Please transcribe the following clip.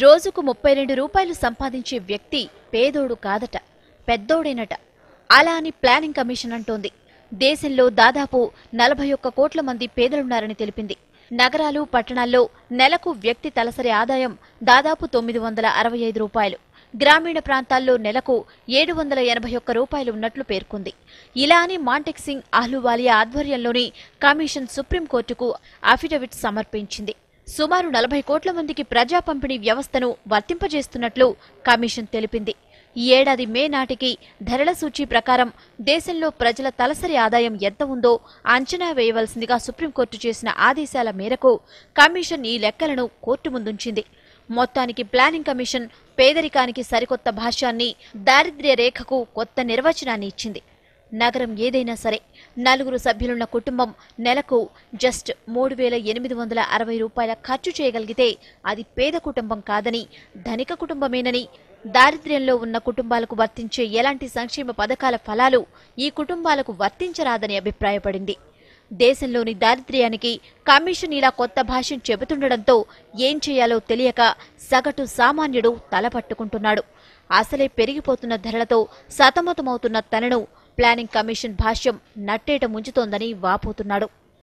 రోజుకు 32 రూపాయలు సంపాదించే వ్యక్తి పేదోడు కాదట, పెద్దోడేనట. అలా అని ప్లానింగ్ కమిషన్ అంటోంది. దేశంలో దాదాపు 41 కోట్ల మంది పేదలున్నారని తెలిపింది. నగరాలు, పట్టణాల్లో నెలకు వ్యక్తి తలసరి ఆదాయం దాదాపు 965 రూపాయలు, గ్రామీణ ప్రాంతాల్లో నెలకు 781 రూపాయలు ఉన్నట్లు పేర్కొంది. ఇలా అని మాంటెక్ సింగ్ అహ్లూవాలియా ఆధ్వర్యంలోని కమిషన్ సుప్రీంకోర్టుకు అఫిడవిట్ సమర్పించింది. సుమారు 40 కోట్ల మందికి ప్రజా పంపిణీ వ్యవస్థను వర్తింపజేస్తున్నట్లు కమిషన్ తెలిపింది. ఈ ఏడాది మే నాటికి ధరల సూచీ ప్రకారం దేశంలో ప్రజల తలసరి ఆదాయం ఎంత ఉందో అంచనా వేయవలసిందిగా సుప్రీంకోర్టు చేసిన ఆదేశాల మేరకు కమిషన్ ఈ లెక్కలను కోర్టు ముందుంచింది. మొత్తానికి ప్లానింగ్ కమిషన్ పేదరికానికి సరికొత్త భాష్యాన్ని, దారిద్ర్య రేఖకు కొత్త నిర్వచనాన్ని ఇచ్చింది. నగరం ఏదైనా సరే, 4 సభ్యులున్న కుటుంబం నెలకు జస్ట్ 3,860 రూపాయల ఖర్చు చేయగలిగితే అది పేద కుటుంబం కాదని, ధనిక కుటుంబమేనని, దారిద్ర్యంలో ఉన్న కుటుంబాలకు వర్తించే ఎలాంటి సంక్షేమ పథకాల ఫలాలు ఈ కుటుంబాలకు వర్తించరాదని అభిప్రాయపడింది. దేశంలోని దారిద్ర్యానికి కమిషన్ ఇలా కొత్త భాష్యం చెబుతుండటంతో ఏం చేయాలో తెలియక సగటు సామాన్యుడు తలపట్టుకుంటున్నాడు. అసలే పెరిగిపోతున్న ధరలతో సతమతమవుతున్న తనను ప్లానింగ్ కమిషన్ భాష్యం నట్టేట ముంచుతోందని వాపోతున్నాడు.